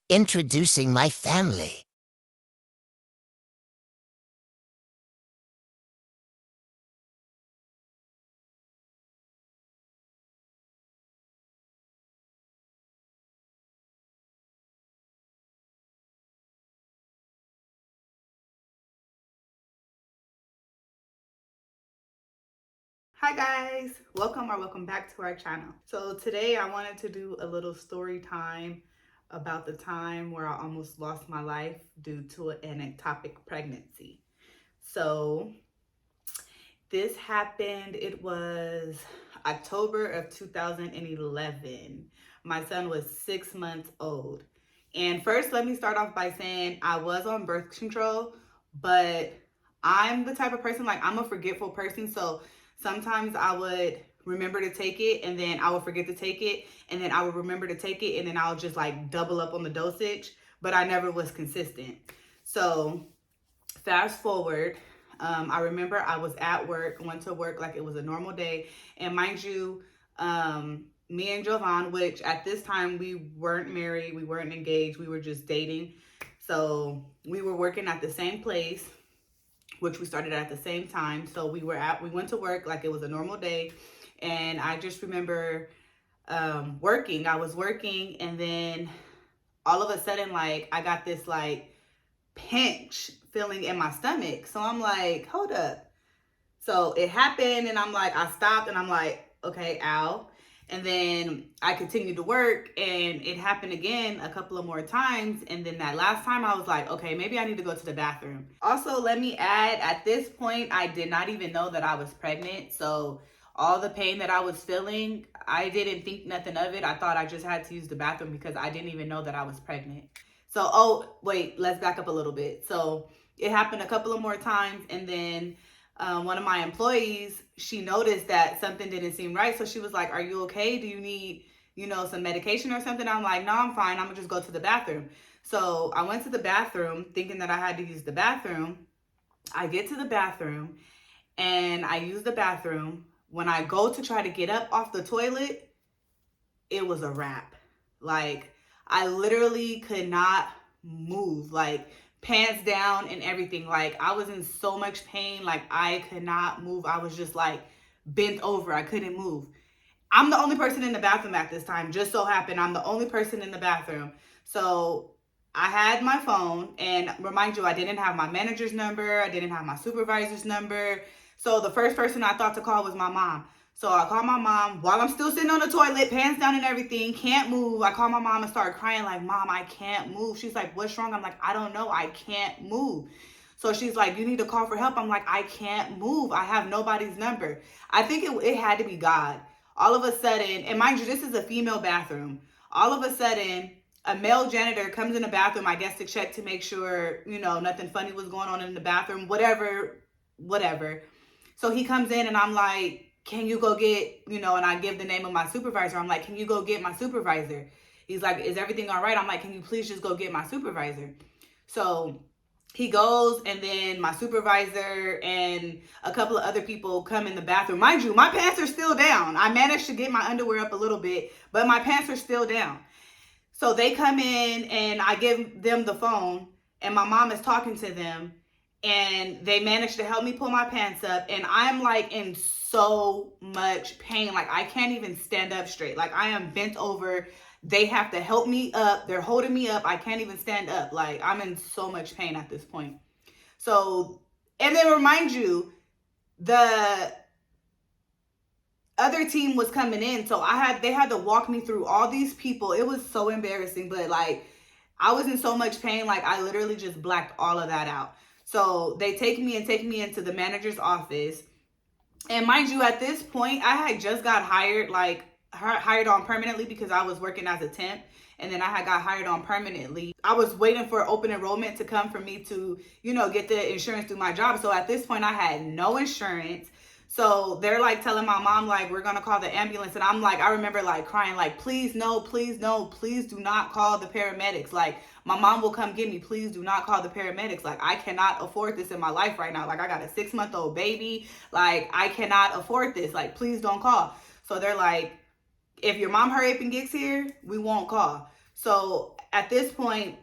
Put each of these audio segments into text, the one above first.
Introducing my family. Hi guys, welcome back to our channel. So today I wanted to do a little story time about the time where I almost lost my life due to an ectopic pregnancy. So this happened, it was October of 2011. My son was 6 months old. And first, let me start off by saying I was on birth control, but I'm the type of person, like, I'm a forgetful person. So sometimes I would remember to take it and then I would forget to take it. And then I would remember to take it and then I'll just like double up on the dosage. But I never was consistent. So fast forward, I remember I was at work, went to work like it was a normal day. And mind you, me and Jovan, which at this time we weren't married, we weren't engaged, we were just dating. So we were working at the same place, which we started at the same time. So we went to work like it was a normal day. And I just remember working. I was working, and then all of a sudden, like, I got this like pinch feeling in my stomach. So I'm like, hold up. So it happened, and I'm like, I stopped, and I'm like, okay, ow. And then I continued to work, and it happened again a couple of more times. And then that last time, I was like, okay, maybe I need to go to the bathroom. Also, let me add, at this point, I did not even know that I was pregnant. So all the pain that I was feeling, I didn't think nothing of it. I thought I just had to use the bathroom because I didn't even know that I was pregnant. So, oh, wait, let's back up a little bit. So it happened a couple of more times, and then one of my employees, she noticed that something didn't seem right. So she was like, are you okay? Do you need, some medication or something? I'm like, no, I'm fine. I'm gonna just go to the bathroom. So I went to the bathroom thinking that I had to use the bathroom. I get to the bathroom and I use the bathroom. When I go to try to get up off the toilet, it was a wrap. Like, I literally could not move, like, pants down and everything. Like, I was in so much pain, like, I could not move. I was just like bent over, I couldn't move. I'm the only person in the bathroom at this time. Just so happened I'm the only person in the bathroom. So I had my phone, and remind you, I didn't have my manager's number, I didn't have my supervisor's number. So the first person I thought to call was my mom. So I called my mom while I'm still sitting on the toilet, pants down and everything, can't move. I called my mom and started crying, like, Mom, I can't move. She's like, what's wrong? I'm like, I don't know, I can't move. So she's like, you need to call for help. I'm like, I can't move. I have nobody's number. I think it had to be God. All of a sudden, and mind you, this is a female bathroom. All of a sudden, a male janitor comes in the bathroom, I guess to check to make sure, nothing funny was going on in the bathroom, whatever. So he comes in, and I'm like, can you go get, and I give the name of my supervisor. I'm like, can you go get my supervisor? He's like, is everything all right? I'm like, can you please just go get my supervisor? So he goes, and then my supervisor and a couple of other people come in the bathroom. Mind you, my pants are still down. I managed to get my underwear up a little bit, but my pants are still down. So they come in, and I give them the phone, and my mom is talking to them, and they managed to help me pull my pants up, and I'm like in so much pain. Like, I can't even stand up straight. Like, I am bent over. They have to help me up. They're holding me up. I can't even stand up. Like, I'm in so much pain at this point. So, and then remind you, the other team was coming in, so they had to walk me through all these people. It was so embarrassing, but like, I was in so much pain, like, I literally just blacked all of that out. So they take me into the manager's office. And mind you, at this point, I had just got hired, like, hired on permanently, because I was working as a temp. And then I had got hired on permanently. I was waiting for open enrollment to come for me to, get the insurance through my job. So at this point, I had no insurance. So they're like telling my mom, like, we're going to call the ambulance. And I'm like, I remember like crying, like, please, no, please, no, please do not call the paramedics. Like, my mom will come get me. Please do not call the paramedics. Like, I cannot afford this in my life right now. Like, I got a 6-month-old baby. Like, I cannot afford this. Like, please don't call. So they're like, if your mom hurry up and gets here, we won't call. So at this point,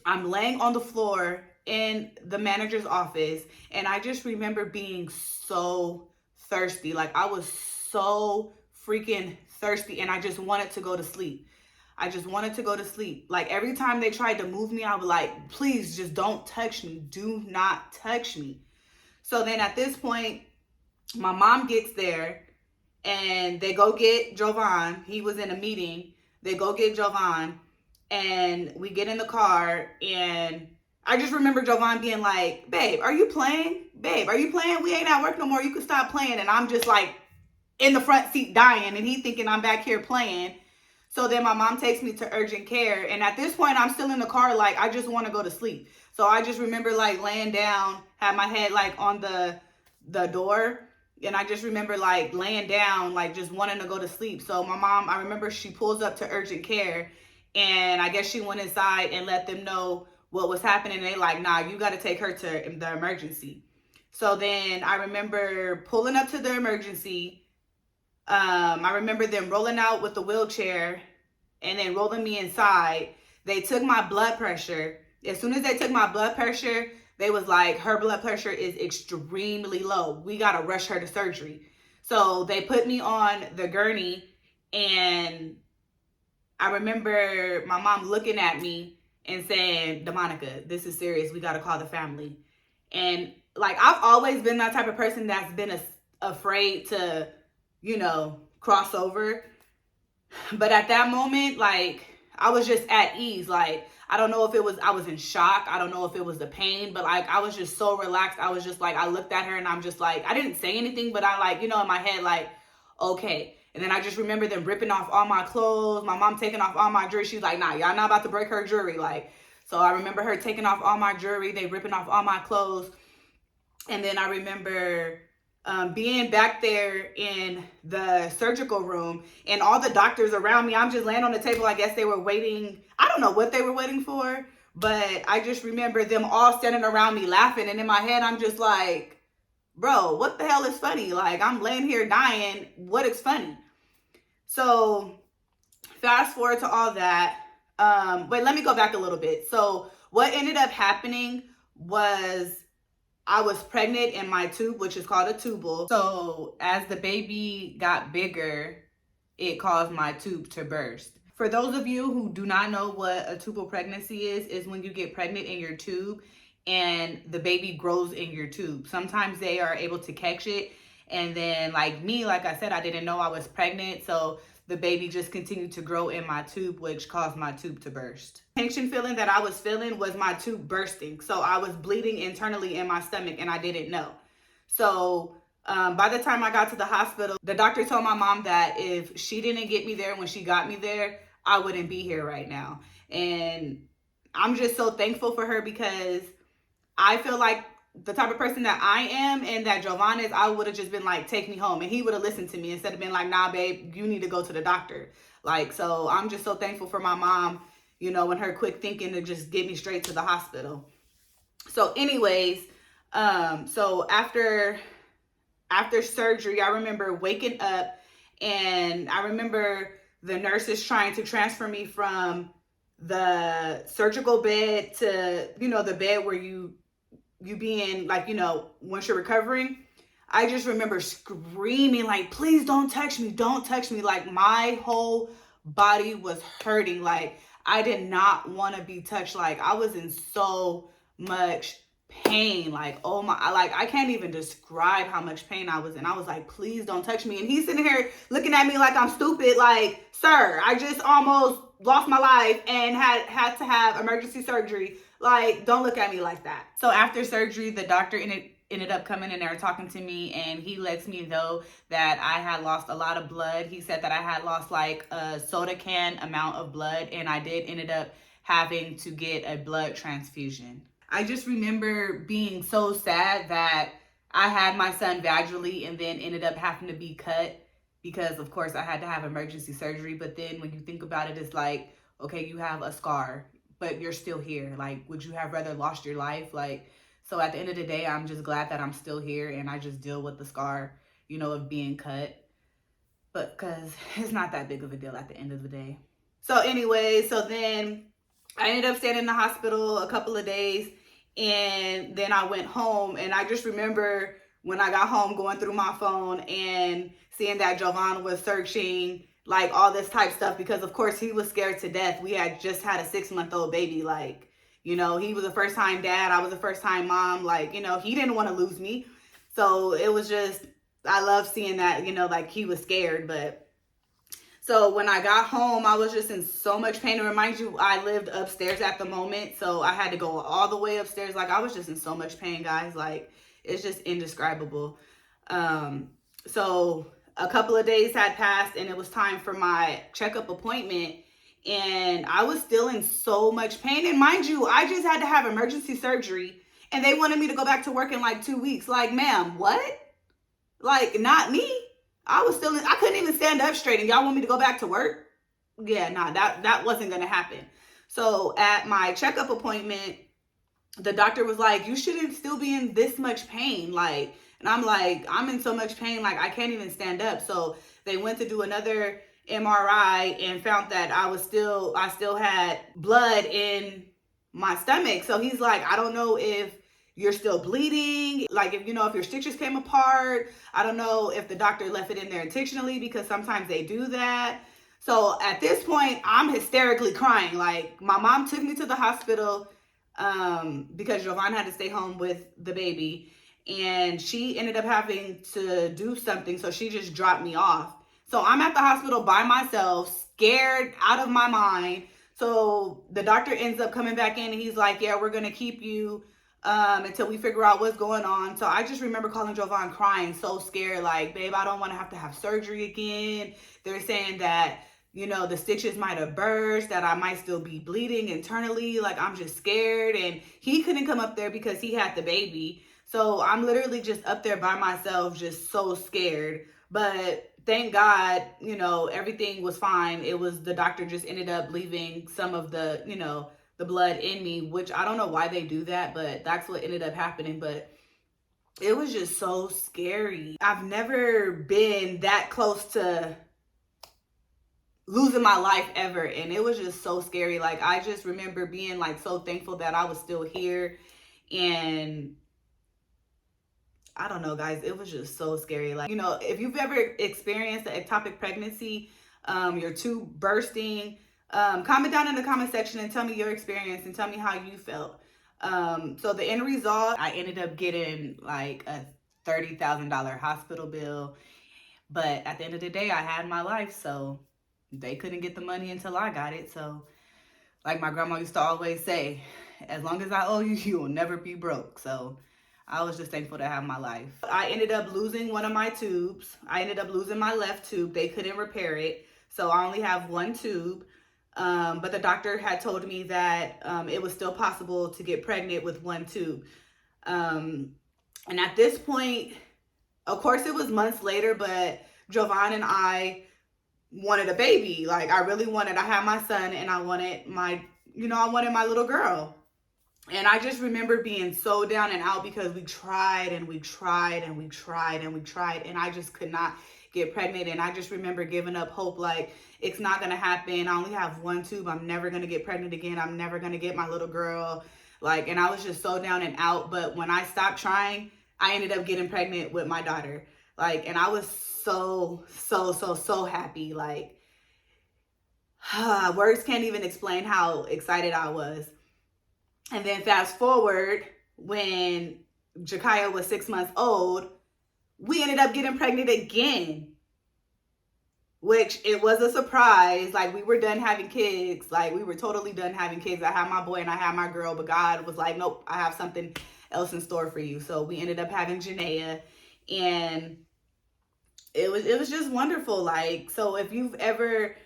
I'm laying on the floor in the manager's office, and I just remember being so thirsty. Like, I was so freaking thirsty, and I just wanted to go to sleep. I just wanted to go to sleep. Like, every time they tried to move me, I would like, please just don't touch me. Do not touch me. So then at this point, my mom gets there and they go get Jovan. He was in a meeting. They go get Jovan, and we get in the car, and I just remember Jovan being like, babe, are you playing? Babe, are you playing? We ain't at work no more. You can stop playing. And I'm just like in the front seat dying, and he thinking I'm back here playing. So then my mom takes me to urgent care. And at this point, I'm still in the car, like, I just want to go to sleep. So I just remember like laying down, had my head like on the door. And I just remember like laying down, like just wanting to go to sleep. So my mom, I remember she pulls up to urgent care, and I guess she went inside and let them know what was happening. They like, nah, you got to take her to the emergency. So then I remember pulling up to the emergency. I remember them rolling out with the wheelchair and then rolling me inside. They took my blood pressure. As soon as they took my blood pressure, they was like, her blood pressure is extremely low. We got to rush her to surgery. So they put me on the gurney, and I remember my mom looking at me and saying, DeMonica, this is serious. We got to call the family. And like, I've always been that type of person that's been afraid to, cross over. But at that moment, like, I was just at ease. Like, I don't know if it was, I was in shock. I don't know if it was the pain, but like, I was just so relaxed. I was just like, I looked at her and I'm just like, I didn't say anything, but I like, in my head, like, okay. And then I just remember them ripping off all my clothes. My mom taking off all my jewelry. She's like, nah, y'all not about to break her jewelry. Like, so I remember her taking off all my jewelry. They ripping off all my clothes. And then I remember being back there in the surgical room and all the doctors around me. I'm just laying on the table. I guess they were waiting. I don't know what they were waiting for, but I just remember them all standing around me laughing. And in my head, I'm just like, bro, what the hell is funny? Like, I'm laying here dying. What is funny? So fast forward to all that. Wait, let me go back a little bit. So what ended up happening was I was pregnant in my tube, which is called a tubal. So as the baby got bigger, it caused my tube to burst. For those of you who do not know what a tubal pregnancy is when you get pregnant in your tube and the baby grows in your tube. Sometimes they are able to catch it. And then like me, like I said, I didn't know I was pregnant. So the baby just continued to grow in my tube, which caused my tube to burst. Tension feeling that I was feeling was my tube bursting. So I was bleeding internally in my stomach and I didn't know. So by the time I got to the hospital, the doctor told my mom that if she didn't get me there when she got me there, I wouldn't be here right now. And I'm just so thankful for her, because I feel like the type of person that I am and that Jovan is, I would have just been like, take me home. And he would have listened to me instead of being like, nah, babe, you need to go to the doctor. Like, so I'm just so thankful for my mom, and her quick thinking to just get me straight to the hospital. So anyways, so after surgery, I remember waking up and I remember the nurses trying to transfer me from the surgical bed to, the bed where you be in, like, once you're recovering. I just remember screaming like, please don't touch me. Don't touch me. Like, my whole body was hurting. Like, I did not want to be touched. Like, I was in so much pain. Like, oh my, like, I can't even describe how much pain I was in. I was like, please don't touch me. And he's sitting here looking at me like I'm stupid. Like, sir, I just almost lost my life and had to have emergency surgery. Like, don't look at me like that. So after surgery, the doctor ended up coming in there talking to me, and he lets me know that I had lost a lot of blood. He said that I had lost like a soda can amount of blood, and I ended up having to get a blood transfusion. I just remember being so sad that I had my son vaginally and then ended up having to be cut because, of course, I had to have emergency surgery. But then when you think about it, it's like, okay, you have a scar, but you're still here. Like, would you have rather lost your life? Like, so at the end of the day, I'm just glad that I'm still here and I just deal with the scar, of being cut. But because it's not that big of a deal at the end of the day. So anyway, so then I ended up staying in the hospital a couple of days, and then I went home. And I just remember when I got home going through my phone and seeing that Jovan was searching like all this type stuff, because of course he was scared to death. We had just had a 6-month-old baby. Like, you know, he was a first time dad, I was a first time mom. Like, you know, he didn't want to lose me. So it was just, I love seeing that, you know, like he was scared. But so when I got home, I was just in so much pain. And remind you, I lived upstairs at the moment, so I had to go all the way upstairs. Like, I was just in so much pain, guys. Like, it's just indescribable. So a couple of days had passed, and it was time for my checkup appointment. And I was still in so much pain. And mind you, I just had to have emergency surgery, and they wanted me to go back to work in like 2 weeks. Like, ma'am, what? Like, not me. I was still I couldn't even stand up straight, and y'all want me to go back to work? Yeah, nah, that wasn't gonna happen. So at my checkup appointment, the doctor was like, you shouldn't still be in this much pain. Like, and I'm like, I'm in so much pain, like I can't even stand up. So they went to do another MRI and found that I still had blood in my stomach. So he's like, I don't know if you're still bleeding, like if you know if your stitches came apart. I don't know if the doctor left it in there intentionally, because sometimes they do that. So at this point, I'm hysterically crying. Like, my mom took me to the hospital because Jovan had to stay home with the baby, and she ended up having to do something, so she just dropped me off. So I'm at the hospital by myself, scared out of my mind. So the doctor ends up coming back in, and he's like, yeah, we're gonna keep you until we figure out what's going on. So I just remember calling Jovan crying, so scared, like, babe, I don't want to have surgery again. They're saying that, you know, the stitches might have burst, that I might still be bleeding internally. Like, I'm just scared. And he couldn't come up there because he had the baby. So I'm literally just up there by myself, just so scared. But thank God, you know, everything was fine. It was the doctor just ended up leaving some of the, you know, the blood in me, which I don't know why they do that, but that's what ended up happening. But it was just so scary. I've never been that close to losing my life ever, and it was just so scary. Like, I just remember being like so thankful that I was still here. And I don't know, guys, it was just so scary. Like, you know, if you've ever experienced an ectopic pregnancy, your tube bursting, comment down in the comment section and tell me your experience and tell me how you felt. So the end result, I ended up getting like a $30,000 hospital bill. But at the end of the day, I had my life, so they couldn't get the money until I got it. So like my grandma used to always say, as long as I owe you, you will never be broke. So I was just thankful to have my life. I ended up losing one of my tubes. I ended up losing my left tube. They couldn't repair it. So I only have one tube. But the doctor had told me that it was still possible to get pregnant with one tube. And at this point, of course, it was months later, but Jovan and I wanted a baby. Like, I really wanted, I had my son, and I wanted my, you know, I wanted my little girl. And I just remember being so down and out because we tried and we tried and we tried and we tried, and I just could not get pregnant. And I just remember giving up hope, like, it's not gonna happen. I only have one tube. I'm never gonna get pregnant again. I'm never gonna get my little girl. Like, and I was just so down and out. But when I stopped trying, I ended up getting pregnant with my daughter. Like, and I was so happy. Like, words can't even explain how excited I was. And then fast forward, when Jakaya was 6 months old, we ended up getting pregnant again, which it was a surprise. Like, we were done having kids. Like, we were totally done having kids. I had my boy and I had my girl, but God was like, nope, I have something else in store for you. So we ended up having Janaea, and it was just wonderful. Like, so if you've ever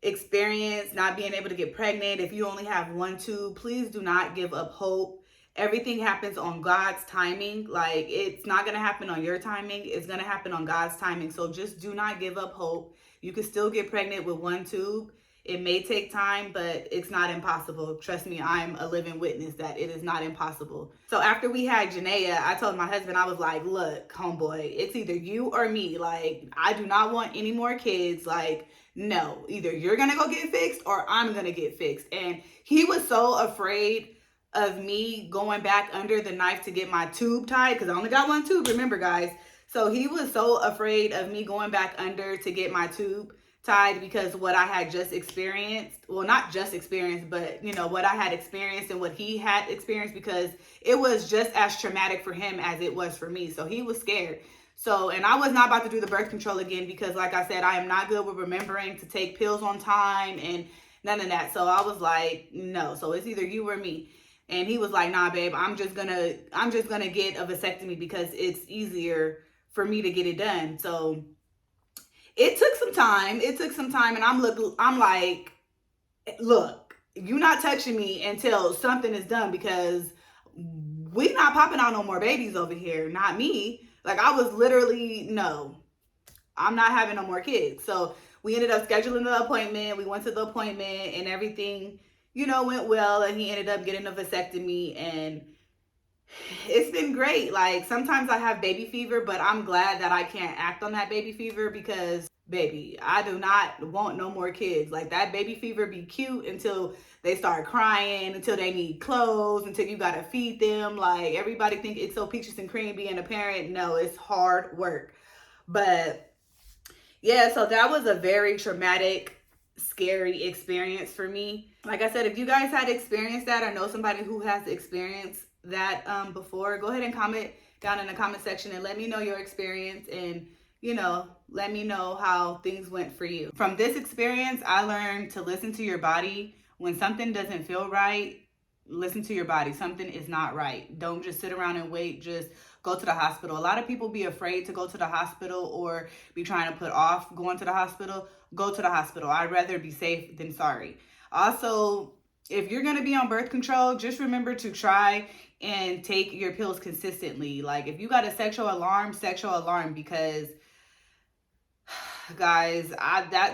experience not being able to get pregnant, if you only have one tube, please do not give up hope. Everything happens on God's timing. Like, it's not going to happen on your timing. It's going to happen on God's timing. So just do not give up hope. You can still get pregnant with one tube. It may take time, but it's not impossible. Trust me, I'm a living witness that it is not impossible. So after we had Janaea, I told my husband, I was like, look, homeboy, it's either you or me. Like, I do not want any more kids. Like, no, either you're gonna go get fixed or I'm gonna get fixed. And he was so afraid of me going back under the knife to get my tube tied, because I only got one tube, remember guys. So he was so afraid of me going back under to get my tube tied because what I had just experienced, well, not just experienced, but you know, what I had experienced and what he had experienced, because it was just as traumatic for him as it was for me. So he was scared. So, and I was not about to do the birth control again because, like I said, I am not good with remembering to take pills on time and none of that. So I was like, no. So it's either you or me. And he was like, nah, babe, I'm just gonna get a vasectomy because it's easier for me to get it done. So it took some time. And I'm like, look, you're not touching me until something is done, because we not popping out no more babies over here. Not me. Like, I was literally, no, I'm not having no more kids. So we ended up scheduling the appointment. We went to the appointment and everything, you know, went well. And he ended up getting a vasectomy, and it's been great. Like, sometimes I have baby fever, but I'm glad that I can't act on that baby fever because, baby, I do not want no more kids. Like, that baby fever be cute until they start crying, until they need clothes, until you gotta feed them. Like, everybody think it's so peaches and cream being a parent. No, it's hard work. But yeah, so that was a very traumatic, scary experience for me. Like I said, if you guys had experienced that or know somebody who has experienced that before, go ahead and comment down in the comment section and let me know your experience, and you know, let me know how things went for you. From this experience, I learned to listen to your body. When something doesn't feel right, listen to your body. Something is not right. Don't just sit around and wait. Just go to the hospital. A lot of people be afraid to go to the hospital or be trying to put off going to the hospital. Go to the hospital. I'd rather be safe than sorry. Also, if you're going to be on birth control, just remember to try and take your pills consistently. Like, if you got a sexual alarm, because guys,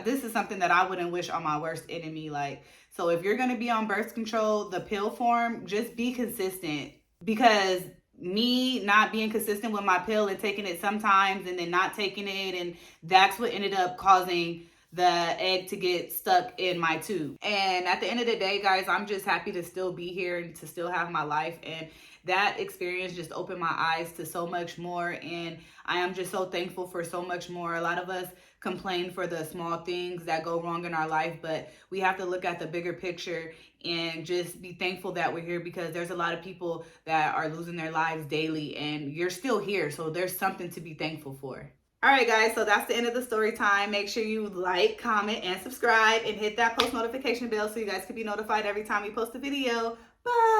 this is something that I wouldn't wish on my worst enemy. Like, so if you're going to be on birth control, the pill form, just be consistent, because me not being consistent with my pill and taking it sometimes and then not taking it, and that's what ended up causing the egg to get stuck in my tube. And at the end of the day, guys, I'm just happy to still be here and to still have my life. And that experience just opened my eyes to so much more, and I am just so thankful for so much more. A lot of us complain for the small things that go wrong in our life, but we have to look at the bigger picture and just be thankful that we're here, because there's a lot of people that are losing their lives daily, and you're still here, so there's something to be thankful for. All right, guys, so that's the end of the story time. Make sure you like, comment, and subscribe, and hit that post notification bell so you guys can be notified every time we post a video. Bye.